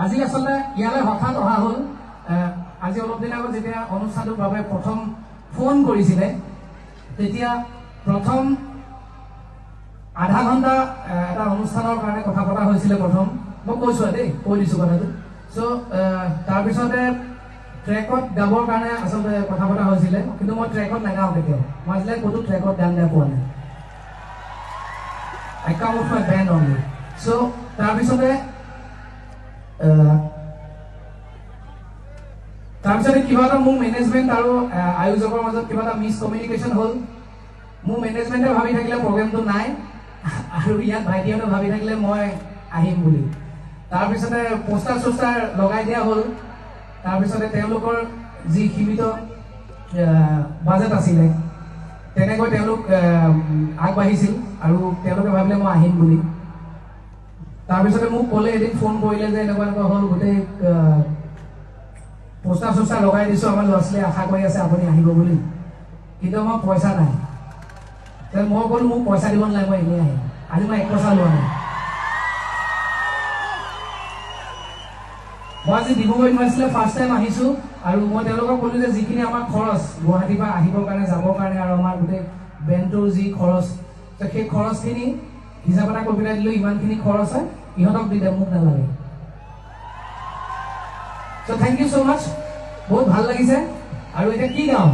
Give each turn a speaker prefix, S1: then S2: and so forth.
S1: আজি আসলে ইয়ালে হঠাৎ অহা হল আজি অলপ দিন আগত যেতিয়া অনুষ্ঠানটোৰ বাবে প্ৰথম ফোন কৰিছিলে তেতিয়া প্ৰথম আধা ঘণ্টা এটা অনুষ্ঠানৰ কাৰণে কথা পতা হৈছিলে প্ৰথম মই কৈছো দেই কৈ দিছো কথাটো সো তাৰ পিছতে ট্ৰেকত গাবৰ কাৰণে আসলে কথা পতা হৈছিলে কিন্তু মই ট্ৰেকত নাগাও কেতিয়াও মই আজিলে কোনো ট্ৰেকত গান গাই পোৱা নাই I come with my band only so তাৰ পিছতে তাৰপিছতে কিবা এটা মোৰ মেনেজমেন্ট আৰু আয়োজকৰ মাজত কিবা এটা মিছ কমিউনিকেশ্যন হ'ল মোৰ মেনেজমেন্টে ভাবি থাকিলে প্ৰগ্ৰামটো নাই আৰু ইয়াত ভাইটিহঁতে ভাবি থাকিলে মই আহিম বুলি তাৰপিছতে পোষ্টাৰ লগাই দিয়া হ'ল তাৰপিছতে তেওঁলোকৰ যি সীমিত বাজেট আছিলে তেনেকৈ তেওঁলোক আগবাঢ়িছিল আৰু তেওঁলোকে ভাবিলে মই আহিম বুলি তাৰপিছতে মোক ক'লে এদিন ফোন কৰিলে যে এনেকুৱা হ'ল গোটেই পোষ্টাৰ লগাই দিছো আমাৰ ল'ৰা-ছোৱালী আশা কৰি আছে আপুনি আহিব বুলি কিন্তু আমাৰ পইচা নাই মই ক'লো মোক পইচা দিব নালাগে মই এনেই আহিম আজি মই 1 পইচা লোৱা নাই মই আজি ডিব্ৰুগড় ইউনিভাৰ্চিটিলৈ ফাৰ্ষ্ট টাইম আহিছো আৰু মই তেওঁলোকক ক'লো যে যিখিনি আমাৰ খৰচ গুৱাহাটীৰ পৰা আহিবৰ কাৰণে যাবৰ কাৰণে আৰু আমাৰ গোটেই বেণ্ডটোৰ যি খৰচ সেই খৰচখিনি হিচাপ এটা কৰি পেলাই দিলোঁ ইমানখিনি খৰচ হয় ইহঁতক দি দে মোক নালাগে So thank you so much বহুত ভাল লাগিছে আৰু এটা কি গাওঁ